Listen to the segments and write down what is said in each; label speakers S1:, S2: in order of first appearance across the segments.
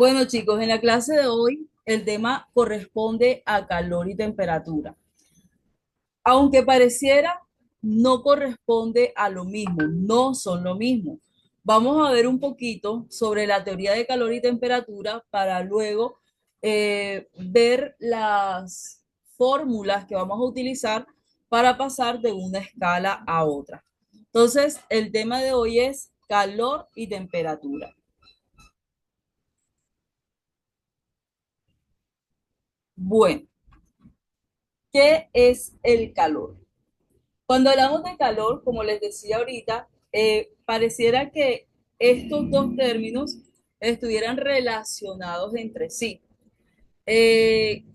S1: Bueno, chicos, en la clase de hoy el tema corresponde a calor y temperatura. Aunque pareciera, no corresponde a lo mismo, no son lo mismo. Vamos a ver un poquito sobre la teoría de calor y temperatura para luego ver las fórmulas que vamos a utilizar para pasar de una escala a otra. Entonces, el tema de hoy es calor y temperatura. Bueno, ¿qué es el calor? Cuando hablamos de calor, como les decía ahorita, pareciera que estos dos términos estuvieran relacionados entre sí. Eh,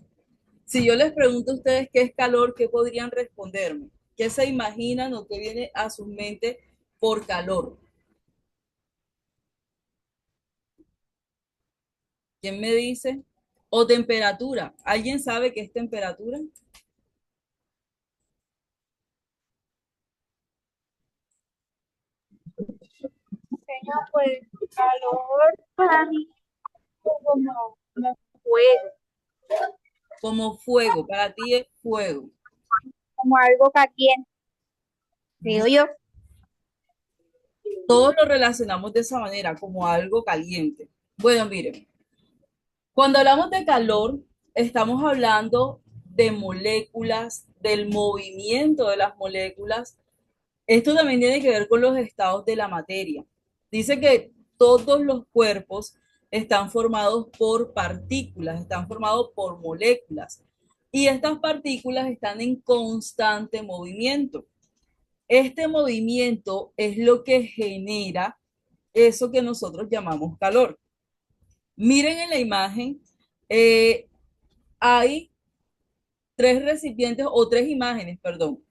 S1: si yo les pregunto a ustedes qué es calor, ¿qué podrían responderme? ¿Qué se imaginan o qué viene a su mente por calor? ¿Quién me dice? O temperatura. ¿Alguien sabe qué es temperatura?
S2: Señor, pues calor para mí como fuego,
S1: Como fuego. Para ti es fuego.
S2: como algo caliente, creo yo.
S1: Todos lo relacionamos de esa manera, como algo caliente. Bueno, miren. Cuando hablamos de calor, estamos hablando de moléculas, del movimiento de las moléculas. Esto también tiene que ver con los estados de la materia. Dice que todos los cuerpos están formados por partículas, están formados por moléculas. Y estas partículas están en constante movimiento. Este movimiento es lo que genera eso que nosotros llamamos calor. Miren en la imagen, eh, hay tres recipientes o tres imágenes, perdón,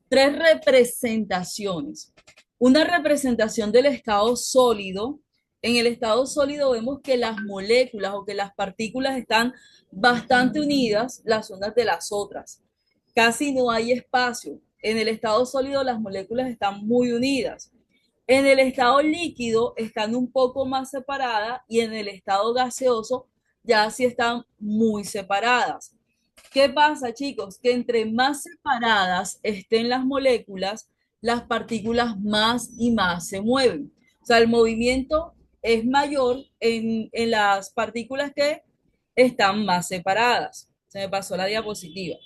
S1: tres representaciones. Una representación del estado sólido. En el estado sólido vemos que las moléculas o que las partículas están bastante unidas las unas de las otras. Casi no hay espacio. En el estado sólido las moléculas están muy unidas. En el estado líquido están un poco más separadas y en el estado gaseoso ya sí están muy separadas. ¿Qué pasa, chicos? Que entre más separadas estén las moléculas, las partículas más y más se mueven. O sea, el movimiento es mayor en las partículas que están más separadas. Se me pasó la diapositiva.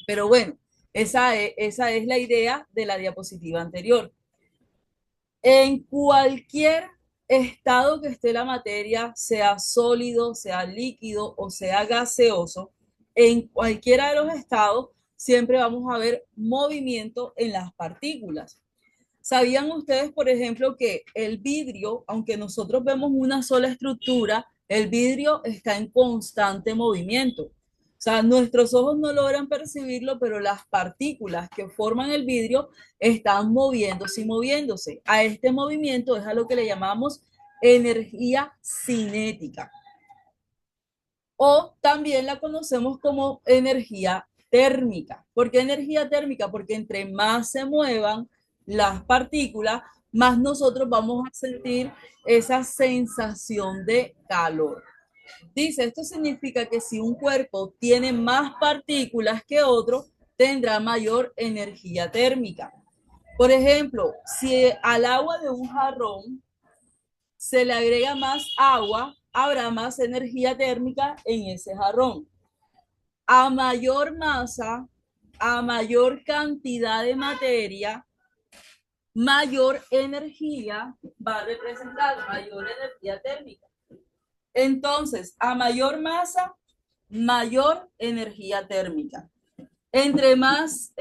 S1: Pero bueno, esa es la idea de la diapositiva anterior. En cualquier estado que esté la materia, sea sólido, sea líquido o sea gaseoso, en cualquiera de los estados siempre vamos a ver movimiento en las partículas. ¿Sabían ustedes, por ejemplo, que el vidrio, aunque nosotros vemos una sola estructura, el vidrio está en constante movimiento? O sea, nuestros ojos no logran percibirlo, pero las partículas que forman el vidrio están moviéndose y moviéndose. A este movimiento es a lo que le llamamos energía cinética. O también la conocemos como energía térmica. ¿Por qué energía térmica? Porque entre más se muevan las partículas, más nosotros vamos a sentir esa sensación de calor. Dice, esto significa que si un cuerpo tiene más partículas que otro, tendrá mayor energía térmica. Por ejemplo, si al agua de un jarrón se le agrega más agua, habrá más energía térmica en ese jarrón. A mayor masa, a mayor cantidad de materia, mayor energía va a representar, mayor energía térmica. Entonces, a mayor masa, mayor energía térmica. Entre más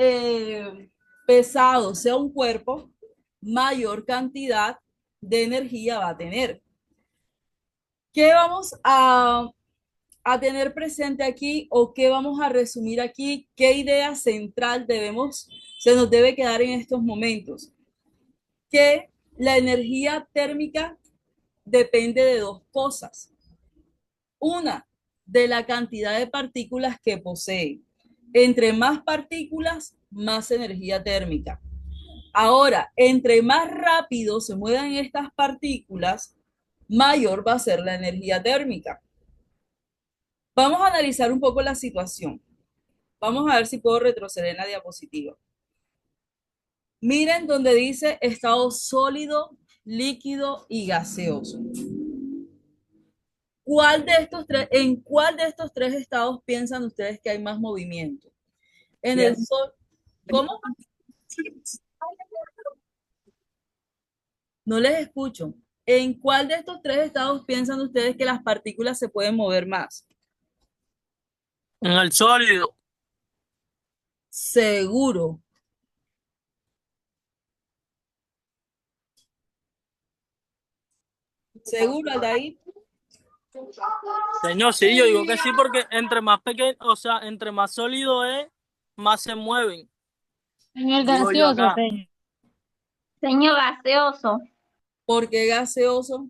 S1: pesado sea un cuerpo, mayor cantidad de energía va a tener. ¿Qué vamos a tener presente aquí o qué vamos a resumir aquí? ¿Qué idea central se nos debe quedar en estos momentos? Que la energía térmica depende de dos cosas. Una, de la cantidad de partículas que posee. Entre más partículas, más energía térmica. Ahora, entre más rápido se muevan estas partículas, mayor va a ser la energía térmica. Vamos a analizar un poco la situación. Vamos a ver si puedo retroceder en la diapositiva. Miren donde dice estado sólido, líquido y gaseoso. ¿En cuál de estos tres estados piensan ustedes que hay más movimiento? En el sol, ¿cómo? No les escucho. ¿En cuál de estos tres estados piensan ustedes que las partículas se pueden mover más?
S3: En el sólido.
S1: Seguro. Seguro, Aldair.
S3: Señor, sí, yo digo que sí, porque entre más pequeño, o sea, entre más sólido es, más se mueven.
S2: En el
S3: Digo yo
S2: gaseoso,
S3: acá.
S2: señor. Señor gaseoso.
S1: ¿Por qué gaseoso?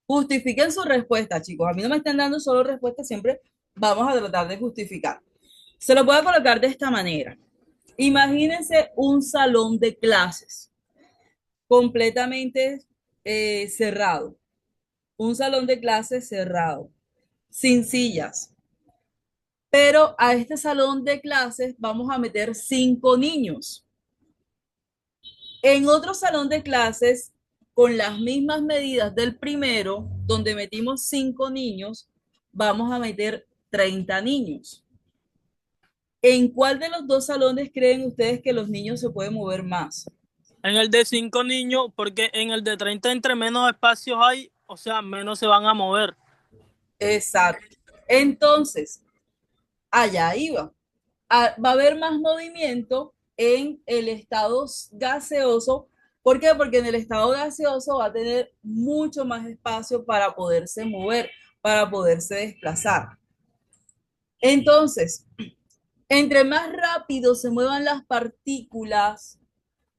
S1: Justifiquen su respuesta, chicos. A mí no me están dando solo respuestas, siempre vamos a tratar de justificar. Se lo voy a colocar de esta manera. Imagínense un salón de clases completamente cerrado. Un salón de clases cerrado, sin sillas. Pero a este salón de clases vamos a meter 5 niños. En otro salón de clases, con las mismas medidas del primero, donde metimos 5 niños, vamos a meter 30 niños. ¿En cuál de los dos salones creen ustedes que los niños se pueden mover más?
S3: En el de 5 niños, porque en el de 30 entre menos espacios hay, o sea, menos se van a mover.
S1: Exacto. Entonces, allá iba. Va a haber más movimiento en el estado gaseoso. ¿Por qué? Porque en el estado gaseoso va a tener mucho más espacio para poderse mover, para poderse desplazar. Entonces, entre más rápido se muevan las partículas,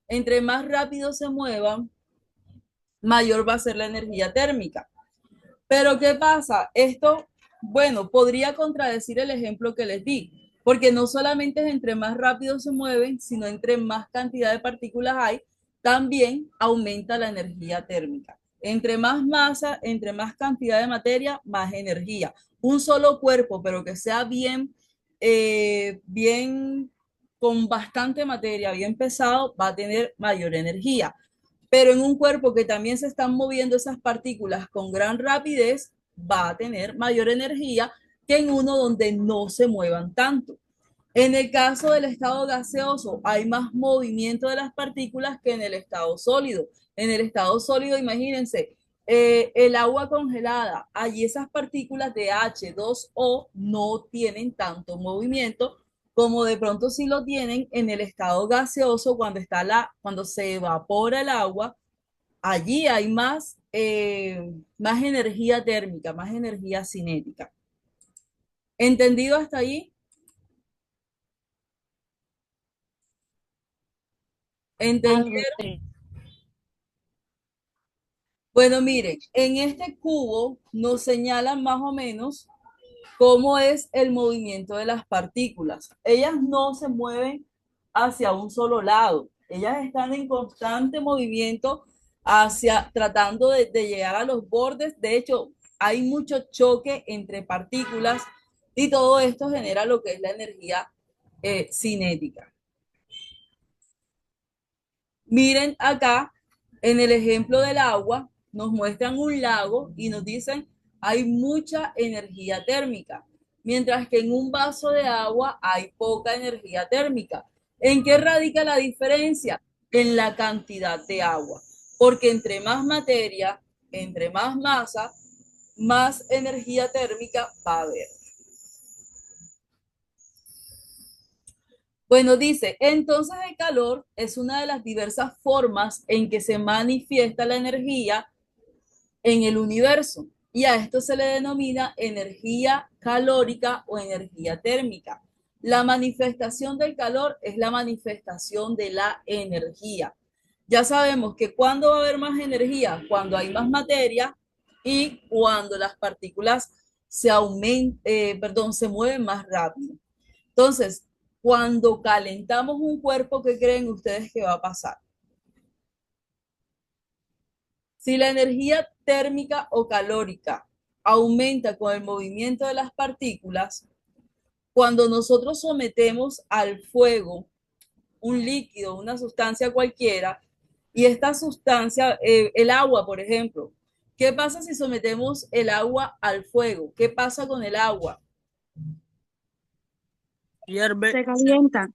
S1: entre más rápido se muevan, mayor va a ser la energía térmica. Pero ¿qué pasa? Esto, bueno, podría contradecir el ejemplo que les di, porque no solamente es entre más rápido se mueven, sino entre más cantidad de partículas hay, también aumenta la energía térmica. Entre más masa, entre más cantidad de materia, más energía. Un solo cuerpo, pero que sea bien, con bastante materia, bien pesado, va a tener mayor energía. Pero en un cuerpo que también se están moviendo esas partículas con gran rapidez, va a tener mayor energía que en uno donde no se muevan tanto. En el caso del estado gaseoso, hay más movimiento de las partículas que en el estado sólido. En el estado sólido, imagínense, el agua congelada, allí esas partículas de H2O no tienen tanto movimiento como de pronto sí lo tienen en el estado gaseoso cuando se evapora el agua, allí hay más energía térmica, más energía cinética. ¿Entendido hasta allí?
S2: Algo,
S1: ¿Entendieron?
S2: sí.
S1: Bueno, miren, en este cubo nos señalan más o menos cómo es el movimiento de las partículas. Ellas no se mueven hacia un solo lado. Ellas están en constante movimiento tratando de llegar a los bordes. De hecho, hay mucho choque entre partículas y todo esto genera lo que es la energía cinética. Miren acá, en el ejemplo del agua, nos muestran un lago y nos dicen hay mucha energía térmica, mientras que en un vaso de agua hay poca energía térmica. ¿En qué radica la diferencia? En la cantidad de agua, porque entre más materia, entre más masa, más energía térmica va a haber. Bueno, dice, entonces el calor es una de las diversas formas en que se manifiesta la energía en el universo y a esto se le denomina energía calórica o energía térmica. La manifestación del calor es la manifestación de la energía. Ya sabemos que cuando va a haber más energía, cuando hay más materia y cuando las partículas se mueven más rápido. Entonces, cuando calentamos un cuerpo, ¿qué creen ustedes que va a pasar? Si la energía térmica o calórica aumenta con el movimiento de las partículas, cuando nosotros sometemos al fuego un líquido, una sustancia cualquiera, y esta sustancia, el agua, por ejemplo, ¿qué pasa si sometemos el agua al fuego? ¿Qué pasa con el agua?
S3: Hierve.
S2: Se calienta.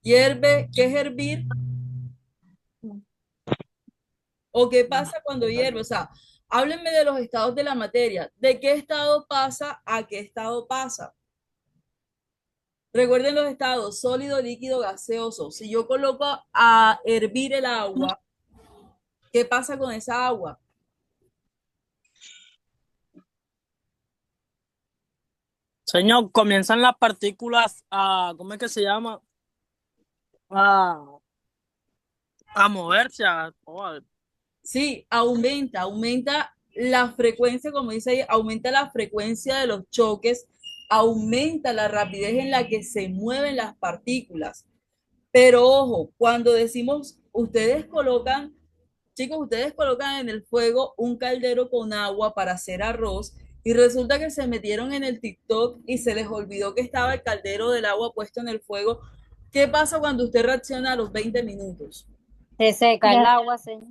S1: ¿Hierve? ¿Qué es hervir? ¿O qué pasa cuando hierve? O sea, háblenme de los estados de la materia. ¿De qué estado pasa a qué estado pasa? Recuerden los estados, sólido, líquido, gaseoso. Si yo coloco a hervir el agua, ¿qué pasa con esa agua?
S3: Señor, comienzan las partículas a, ¿cómo es que se llama? A, a moverse,
S1: Sí, aumenta la frecuencia, como dice ahí, aumenta la frecuencia de los choques, aumenta la rapidez en la que se mueven las partículas. Pero ojo, cuando decimos, ustedes colocan en el fuego un caldero con agua para hacer arroz y resulta que se metieron en el TikTok y se les olvidó que estaba el caldero del agua puesto en el fuego. ¿Qué pasa cuando usted reacciona a los 20 minutos?
S2: Se seca el agua, señor.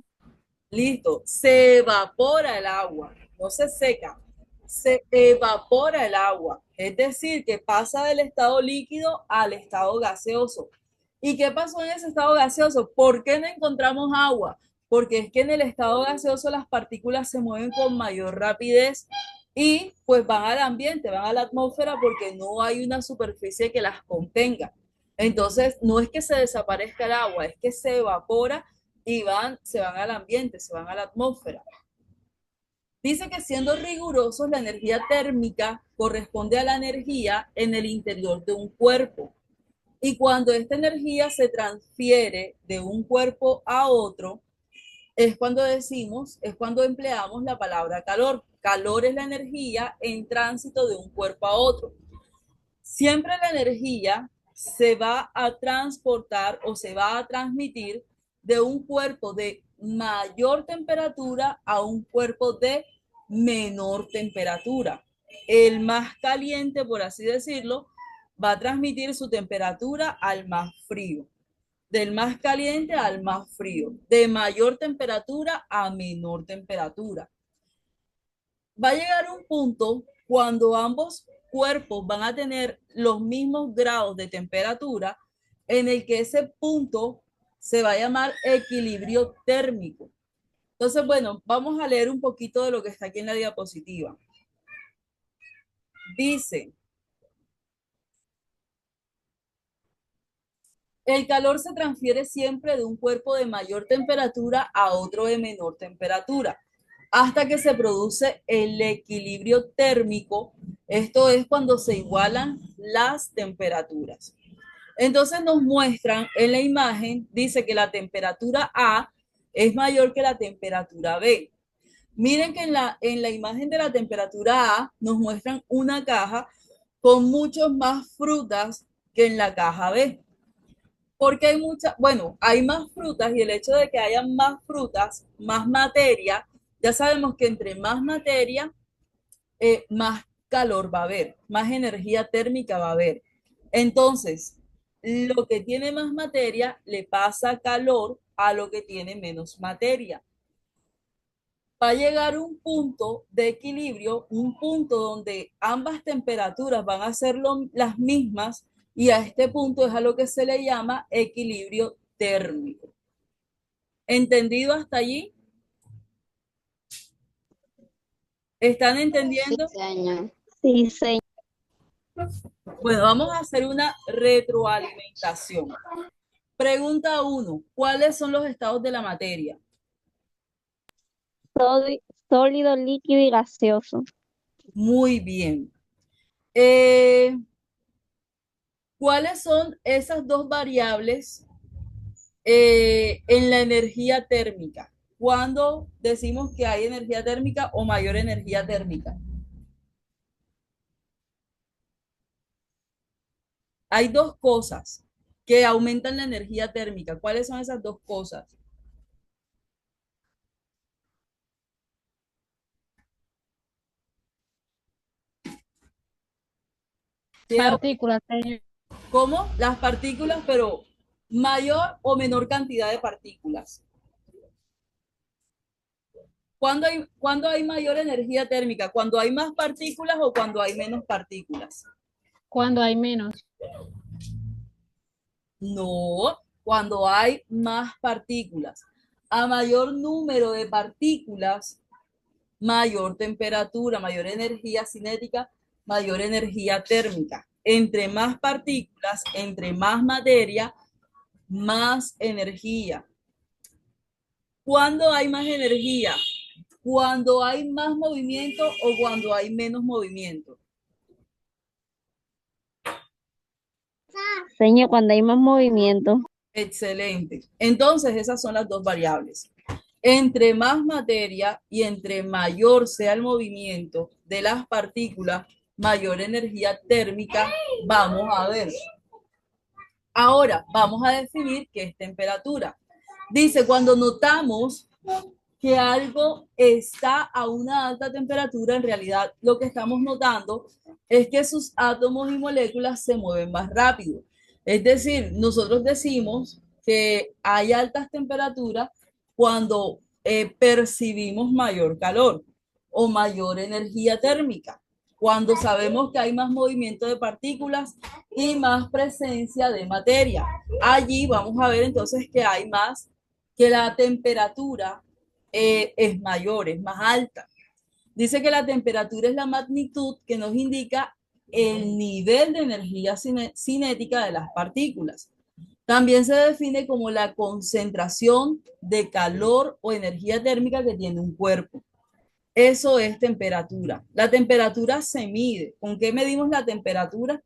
S1: Listo, se evapora el agua, no se seca, se evapora el agua. Es decir, que pasa del estado líquido al estado gaseoso. ¿Y qué pasó en ese estado gaseoso? ¿Por qué no encontramos agua? Porque es que en el estado gaseoso las partículas se mueven con mayor rapidez y pues van al ambiente, van a la atmósfera porque no hay una superficie que las contenga. Entonces, no es que se desaparezca el agua, es que se evapora y se van al ambiente, se van a la atmósfera. Dice que siendo rigurosos, la energía térmica corresponde a la energía en el interior de un cuerpo. Y cuando esta energía se transfiere de un cuerpo a otro, es cuando empleamos la palabra calor. Calor es la energía en tránsito de un cuerpo a otro. Siempre la energía se va a transportar o se va a transmitir de un cuerpo de mayor temperatura a un cuerpo de menor temperatura. El más caliente, por así decirlo, va a transmitir su temperatura al más frío. Del más caliente al más frío. De mayor temperatura a menor temperatura. Va a llegar un punto cuando ambos cuerpos van a tener los mismos grados de temperatura en el que ese punto se va a llamar equilibrio térmico. Entonces, bueno, vamos a leer un poquito de lo que está aquí en la diapositiva. Dice, el calor se transfiere siempre de un cuerpo de mayor temperatura a otro de menor temperatura, hasta que se produce el equilibrio térmico. Esto es cuando se igualan las temperaturas. Entonces nos muestran en la imagen, dice que la temperatura A es mayor que la temperatura B. Miren que en la imagen de la temperatura A nos muestran una caja con muchos más frutas que en la caja B. Porque hay muchas, bueno, hay más frutas y el hecho de que haya más frutas, más materia, ya sabemos que entre más materia, más calor va a haber, más energía térmica va a haber. Entonces, lo que tiene más materia le pasa calor a lo que tiene menos materia. Va a llegar un punto de equilibrio, un punto donde ambas temperaturas van a ser las mismas y a este punto es a lo que se le llama equilibrio térmico. ¿Entendido hasta allí? ¿Están entendiendo?
S2: Sí, señor. Sí, señor.
S1: Bueno, vamos a hacer una retroalimentación. Pregunta 1. ¿Cuáles son los estados de la materia?
S2: Sólido, líquido y gaseoso.
S1: Muy bien. Eh, ¿Cuáles son esas dos variables en la energía térmica? ¿Cuándo decimos que hay energía térmica o mayor energía térmica? Hay dos cosas que aumentan la energía térmica. ¿Cuáles son esas dos cosas?
S2: Partículas, señor.
S1: ¿Cómo? Las partículas, pero mayor o menor cantidad de partículas. ¿Cuándo hay mayor energía térmica? ¿Cuando hay más partículas o cuando hay menos partículas?
S2: Cuando hay menos.
S1: No, cuando hay más partículas. A mayor número de partículas, mayor temperatura, mayor energía cinética, mayor energía térmica. Entre más partículas, entre más materia, más energía. ¿Cuándo hay más energía? ¿Cuando hay más movimiento o cuando hay menos movimiento?
S2: Señor, cuando hay más movimiento.
S1: Excelente. Entonces, esas son las dos variables. Entre más materia y entre mayor sea el movimiento de las partículas, mayor energía térmica vamos a ver. Ahora, vamos a definir qué es temperatura. Dice, cuando notamos que algo está a una alta temperatura, en realidad lo que estamos notando es que sus átomos y moléculas se mueven más rápido. Es decir, nosotros decimos que hay altas temperaturas cuando percibimos mayor calor o mayor energía térmica, cuando sabemos que hay más movimiento de partículas y más presencia de materia. Allí vamos a ver entonces que hay más, que la temperatura es mayor, es más alta. Dice que la temperatura es la magnitud que nos indica el nivel de energía cinética de las partículas. También se define como la concentración de calor o energía térmica que tiene un cuerpo. Eso es temperatura. La temperatura se mide. ¿Con qué medimos la temperatura?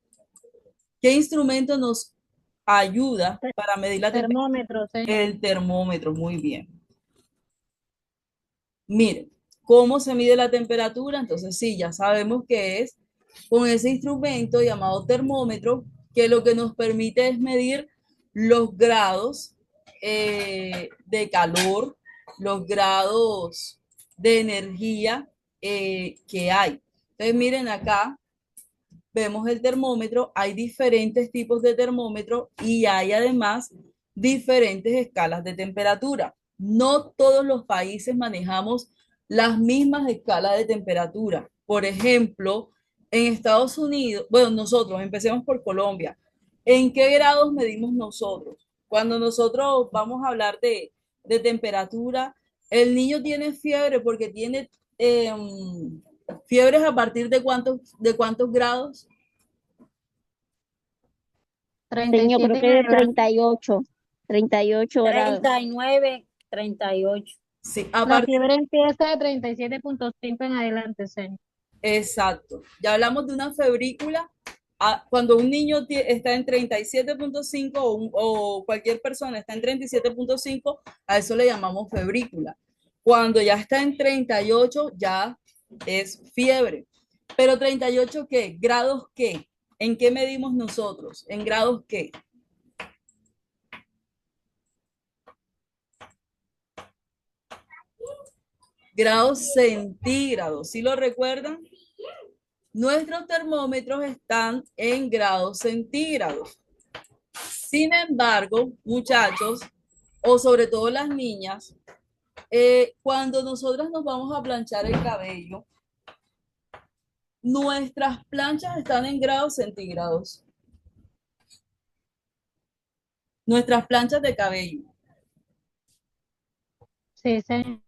S1: ¿Qué instrumento nos ayuda para medir la temperatura?
S2: Termómetro, señor.
S1: El termómetro, muy bien. Miren, ¿cómo se mide la temperatura? Entonces, sí, ya sabemos que es con ese instrumento llamado termómetro, que lo que nos permite es medir los grados de calor, los grados de energía que hay. Entonces, miren acá, vemos el termómetro, hay diferentes tipos de termómetro y hay además diferentes escalas de temperatura. No todos los países manejamos las mismas escalas de temperatura. Por ejemplo, en Estados Unidos, bueno, nosotros, empecemos por Colombia. ¿En qué grados medimos nosotros? Cuando nosotros vamos a hablar de temperatura, el niño tiene fiebre porque tiene fiebres a partir de cuántos grados.
S2: Señor, creo que de 38 grados.
S4: 39, 38.
S1: Sí,
S2: La fiebre empieza de 37.5 en adelante, señor.
S1: exacto. Ya hablamos de una febrícula. Cuando un niño está en 37.5 o cualquier persona está en 37.5, a eso le llamamos febrícula. Cuando ya está en 38, ya es fiebre. Pero 38, ¿qué? ¿Grados qué? ¿En qué medimos nosotros? ¿En grados qué? Grados centígrados. ¿Sí lo recuerdan? Nuestros termómetros están en grados centígrados. Sin embargo, muchachos, o sobre todo las niñas, cuando nosotras nos vamos a planchar el cabello, nuestras planchas están en grados centígrados. Nuestras planchas de cabello.
S2: Sí, señor.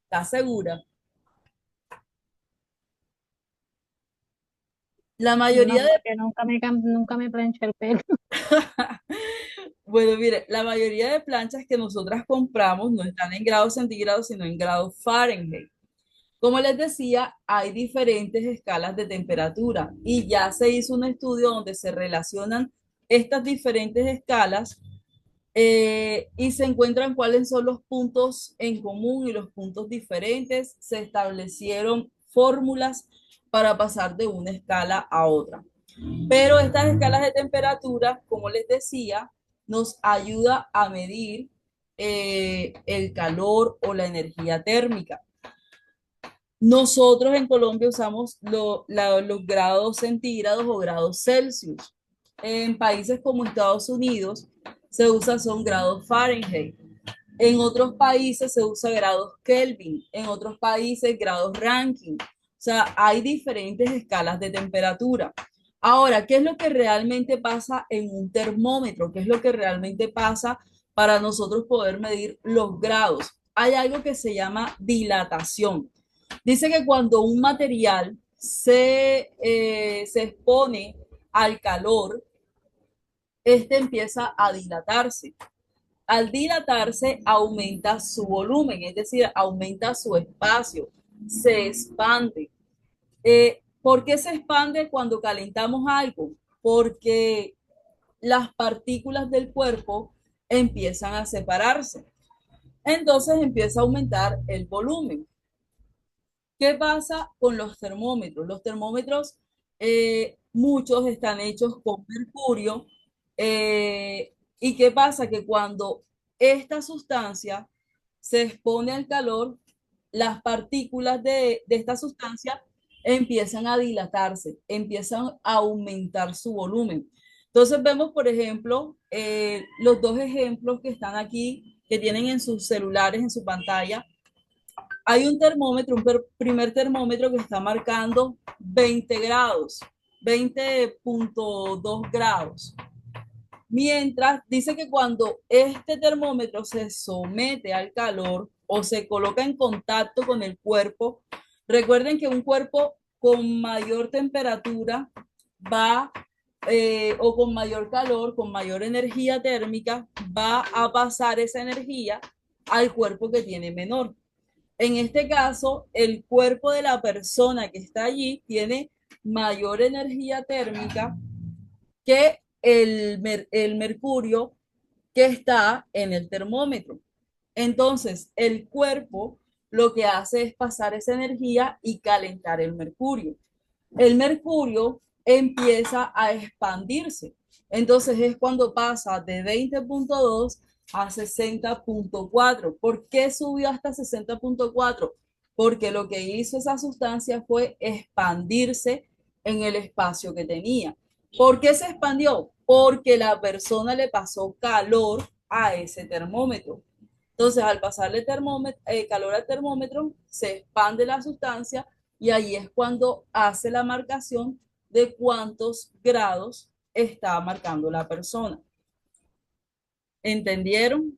S1: ¿Estás segura? La mayoría
S2: No, porque nunca me planché el pelo.
S1: Bueno, mire, la mayoría de planchas que nosotras compramos no están en grados centígrados, sino en grados Fahrenheit. Como les decía, hay diferentes escalas de temperatura y ya se hizo un estudio donde se relacionan estas diferentes escalas y se encuentran cuáles son los puntos en común y los puntos diferentes. Se establecieron fórmulas para pasar de una escala a otra. Pero estas escalas de temperatura, como les decía, nos ayuda a medir el calor o la energía térmica. Nosotros en Colombia usamos los grados centígrados o grados Celsius. En países como Estados Unidos se usa son grados Fahrenheit. En otros países se usa grados Kelvin, en otros países grados Rankine. O sea, hay diferentes escalas de temperatura. Ahora, ¿qué es lo que realmente pasa en un termómetro? ¿Qué es lo que realmente pasa para nosotros poder medir los grados? Hay algo que se llama dilatación. Dice que cuando un material se expone al calor, este empieza a dilatarse. Al dilatarse, aumenta su volumen, es decir, aumenta su espacio, se expande. ¿Por qué se expande cuando calentamos algo? Porque las partículas del cuerpo empiezan a separarse. Entonces empieza a aumentar el volumen. ¿Qué pasa con los termómetros? Los termómetros, muchos están hechos con mercurio. ¿Y qué pasa? Que cuando esta sustancia se expone al calor, las partículas de esta sustancia empiezan a dilatarse, empiezan a aumentar su volumen. Entonces vemos, por ejemplo, los dos ejemplos que están aquí, que tienen en sus celulares, en su pantalla. Hay un termómetro, un primer termómetro que está marcando 20 grados, 20.2 grados. Mientras dice que cuando este termómetro se somete al calor o se coloca en contacto con el cuerpo, recuerden que un cuerpo con mayor temperatura va, o con mayor calor, con mayor energía térmica, va a pasar esa energía al cuerpo que tiene menor. En este caso, el cuerpo de la persona que está allí tiene mayor energía térmica que el mercurio que está en el termómetro. Entonces, el cuerpo lo que hace es pasar esa energía y calentar el mercurio. El mercurio empieza a expandirse. Entonces es cuando pasa de 20.2 a 60.4. ¿Por qué subió hasta 60.4? Porque lo que hizo esa sustancia fue expandirse en el espacio que tenía. ¿Por qué se expandió? Porque la persona le pasó calor a ese termómetro. Entonces, al pasarle calor al termómetro, se expande la sustancia y ahí es cuando hace la marcación de cuántos grados está marcando la persona. ¿Entendieron?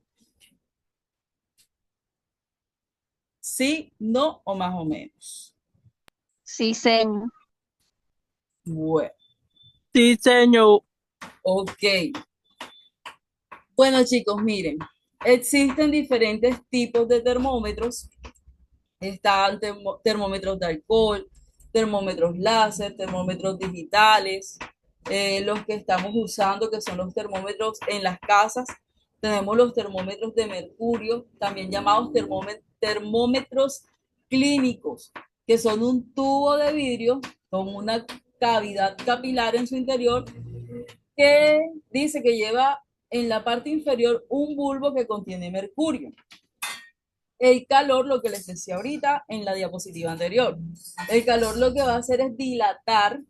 S1: ¿Sí, no o más o menos?
S2: Sí, señor.
S1: Bueno,
S3: Sí, señor.
S1: ok. Bueno, chicos, miren, existen diferentes tipos de termómetros. Están termómetros de alcohol, termómetros láser, termómetros digitales, los que estamos usando, que son los termómetros en las casas. Tenemos los termómetros de mercurio, también llamados termómetros clínicos, que son un tubo de vidrio con una cavidad capilar en su interior que dice que lleva en la parte inferior un bulbo que contiene mercurio. El calor, lo que les decía ahorita en la diapositiva anterior, el calor lo que va a hacer es dilatar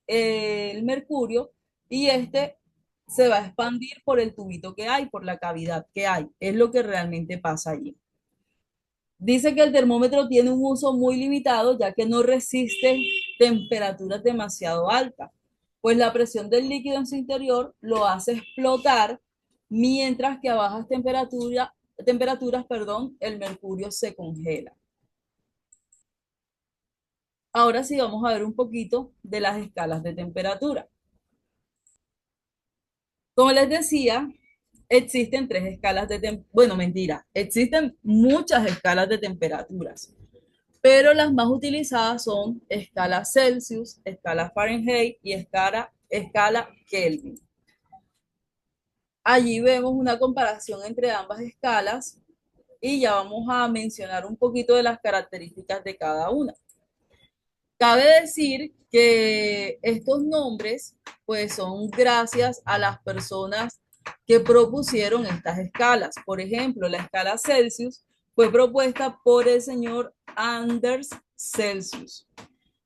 S1: el mercurio y este se va a expandir por el tubito que hay, por la cavidad que hay. Es lo que realmente pasa allí. Dice que el termómetro tiene un uso muy limitado ya que no resiste temperaturas demasiado altas, pues la presión del líquido en su interior lo hace explotar, mientras que a bajas temperaturas, perdón, el mercurio se congela. Ahora sí vamos a ver un poquito de las escalas de temperatura. Como les decía, existen tres escalas de temperatura. Bueno, mentira, existen muchas escalas de temperaturas, pero las más utilizadas son escala Celsius, escala Fahrenheit y escala Kelvin. Allí vemos una comparación entre ambas escalas y ya vamos a mencionar un poquito de las características de cada una. Cabe decir que estos nombres pues son gracias a las personas que propusieron estas escalas. Por ejemplo, la escala Celsius fue propuesta por el señor Anders Celsius.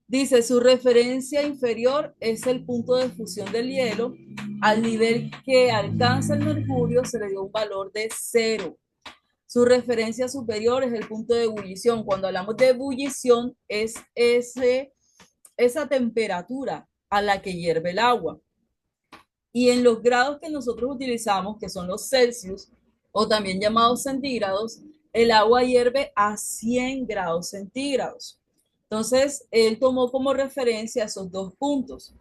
S1: Dice, su referencia inferior es el punto de fusión del hielo. Al nivel que alcanza el mercurio se le dio un valor de 0. Su referencia superior es el punto de ebullición. Cuando hablamos de ebullición es esa temperatura a la que hierve el agua. Y en los grados que nosotros utilizamos, que son los Celsius, o también llamados centígrados, el agua hierve a 100 grados centígrados. Entonces, él tomó como referencia esos dos puntos.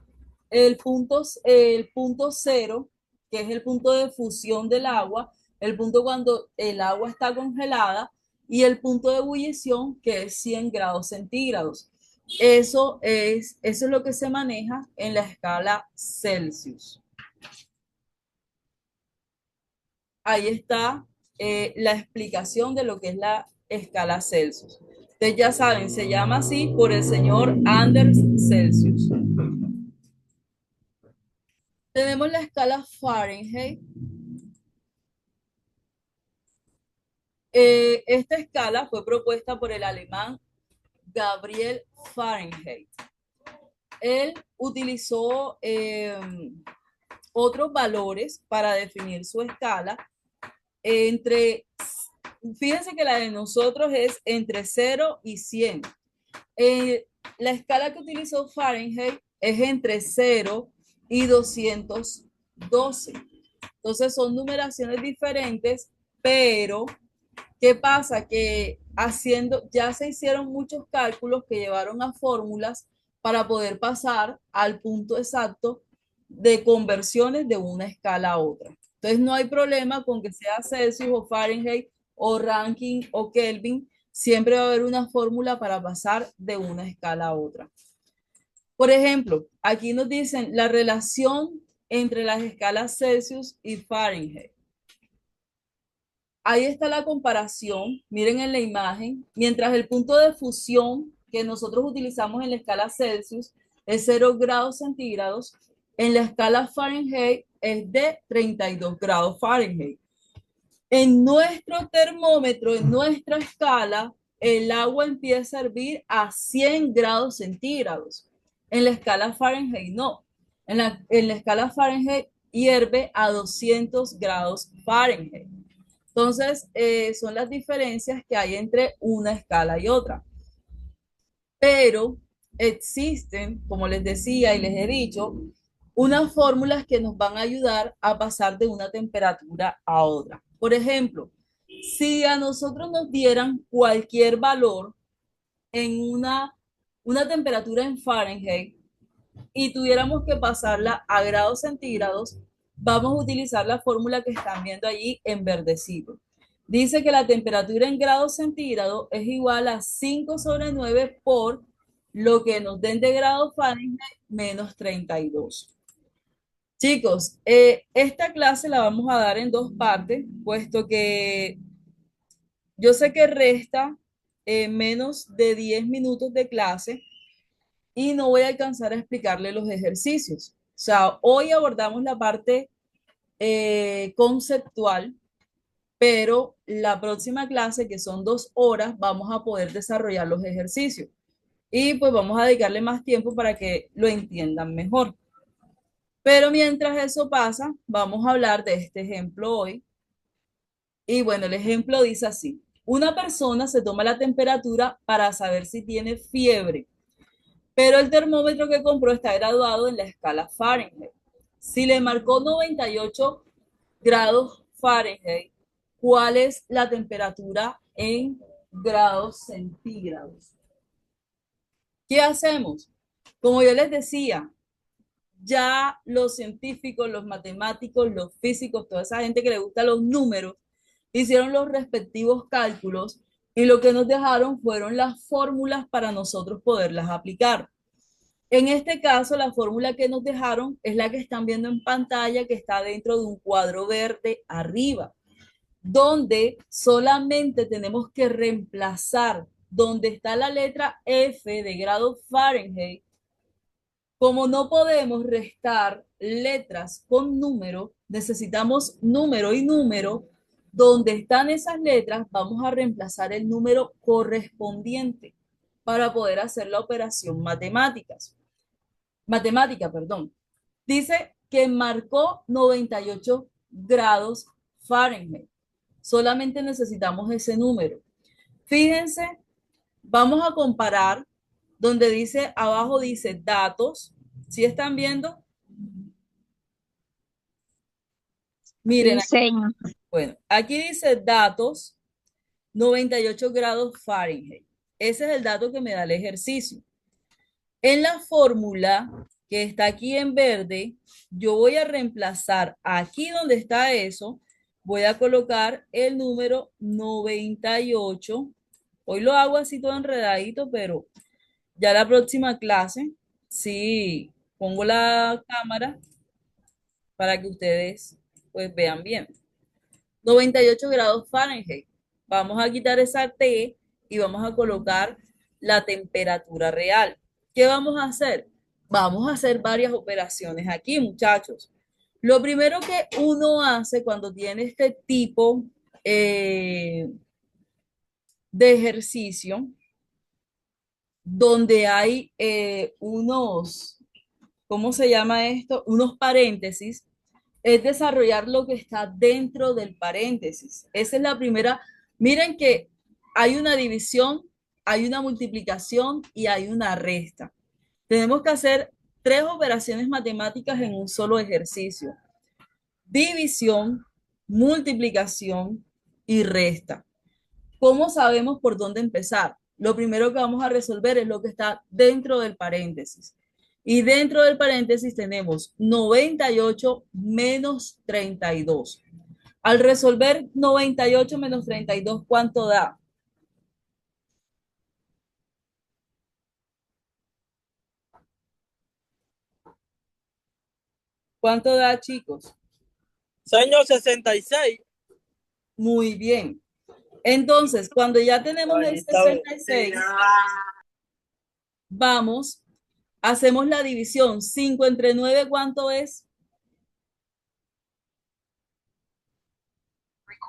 S1: El punto 0, que es el punto de fusión del agua, el punto cuando el agua está congelada, y el punto de ebullición, que es 100 grados centígrados. Eso es lo que se maneja en la escala Celsius. Ahí está la explicación de lo que es la escala Celsius. Ustedes ya saben, se llama así por el señor Anders Celsius. Tenemos la escala Fahrenheit. Esta escala fue propuesta por el alemán Gabriel Fahrenheit. Él utilizó otros valores para definir su escala. Fíjense que la de nosotros es entre 0 y 100. La escala que utilizó Fahrenheit es entre 0 y 212. Entonces son numeraciones diferentes, pero ¿qué pasa? Que ya se hicieron muchos cálculos que llevaron a fórmulas para poder pasar al punto exacto de conversiones de una escala a otra. Entonces no hay problema con que sea Celsius o Fahrenheit o Rankine o Kelvin, siempre va a haber una fórmula para pasar de una escala a otra. Por ejemplo, aquí nos dicen la relación entre las escalas Celsius y Fahrenheit. Ahí está la comparación, miren en la imagen, mientras el punto de fusión que nosotros utilizamos en la escala Celsius es 0 grados centígrados, en la escala Fahrenheit es de 32 grados Fahrenheit. En nuestro termómetro, en nuestra escala, el agua empieza a hervir a 100 grados centígrados. En la escala Fahrenheit no. En la escala Fahrenheit hierve a 200 grados Fahrenheit. Entonces, son las diferencias que hay entre una escala y otra. Pero existen, como les decía y les he dicho, unas fórmulas que nos van a ayudar a pasar de una temperatura a otra. Por ejemplo, si a nosotros nos dieran cualquier valor en una temperatura en Fahrenheit y tuviéramos que pasarla a grados centígrados, vamos a utilizar la fórmula que están viendo allí en verdecito. Dice que la temperatura en grados centígrados es igual a 5 sobre 9 por lo que nos den de grados Fahrenheit menos 32. Chicos, esta clase la vamos a dar en dos partes, puesto que yo sé que resta menos de 10 minutos de clase y no voy a alcanzar a explicarle los ejercicios. O sea, hoy abordamos la parte conceptual, pero la próxima clase, que son 2 horas, vamos a poder desarrollar los ejercicios. Y pues vamos a dedicarle más tiempo para que lo entiendan mejor. Pero mientras eso pasa, vamos a hablar de este ejemplo hoy. Y bueno, el ejemplo dice así. Una persona se toma la temperatura para saber si tiene fiebre, pero el termómetro que compró está graduado en la escala Fahrenheit. Si le marcó 98 grados Fahrenheit, ¿cuál es la temperatura en grados centígrados? ¿Qué hacemos? Como yo les decía, ya los científicos, los matemáticos, los físicos, toda esa gente que le gusta los números, hicieron los respectivos cálculos y lo que nos dejaron fueron las fórmulas para nosotros poderlas aplicar. En este caso, la fórmula que nos dejaron es la que están viendo en pantalla, que está dentro de un cuadro verde arriba, donde solamente tenemos que reemplazar donde está la letra F de grado Fahrenheit. Como no podemos restar letras con número, necesitamos número y número. Donde están esas letras, vamos a reemplazar el número correspondiente para poder hacer la operación matemática, perdón. Dice que marcó 98 grados Fahrenheit. Solamente necesitamos ese número. Fíjense, vamos a comparar donde dice, abajo dice datos. ¿Sí están viendo? Miren,
S2: Sí, señor.
S1: bueno, aquí dice datos, 98 grados Fahrenheit. Ese es el dato que me da el ejercicio. En la fórmula que está aquí en verde, yo voy a reemplazar aquí donde está eso, voy a colocar el número 98. Hoy lo hago así todo enredadito, pero ya la próxima clase, sí, pongo la cámara para que ustedes pues vean bien. 98 grados Fahrenheit. Vamos a quitar esa T y vamos a colocar la temperatura real. ¿Qué vamos a hacer? Vamos a hacer varias operaciones aquí, muchachos. Lo primero que uno hace cuando tiene este tipo de ejercicio, donde hay ¿cómo se llama esto? Unos paréntesis, es desarrollar lo que está dentro del paréntesis. Esa es la primera. Miren que hay una división, hay una multiplicación y hay una resta. Tenemos que hacer 3 operaciones matemáticas en un solo ejercicio. División, multiplicación y resta. ¿Cómo sabemos por dónde empezar? Lo primero que vamos a resolver es lo que está dentro del paréntesis. Y dentro del paréntesis tenemos 98 menos 32. Al resolver 98 menos 32, ¿cuánto da? ¿Cuánto da, chicos?
S3: Señor, 66.
S1: Muy bien. Entonces, cuando ya tenemos el 66, vamos, hacemos la división. 5 entre 9, ¿cuánto es?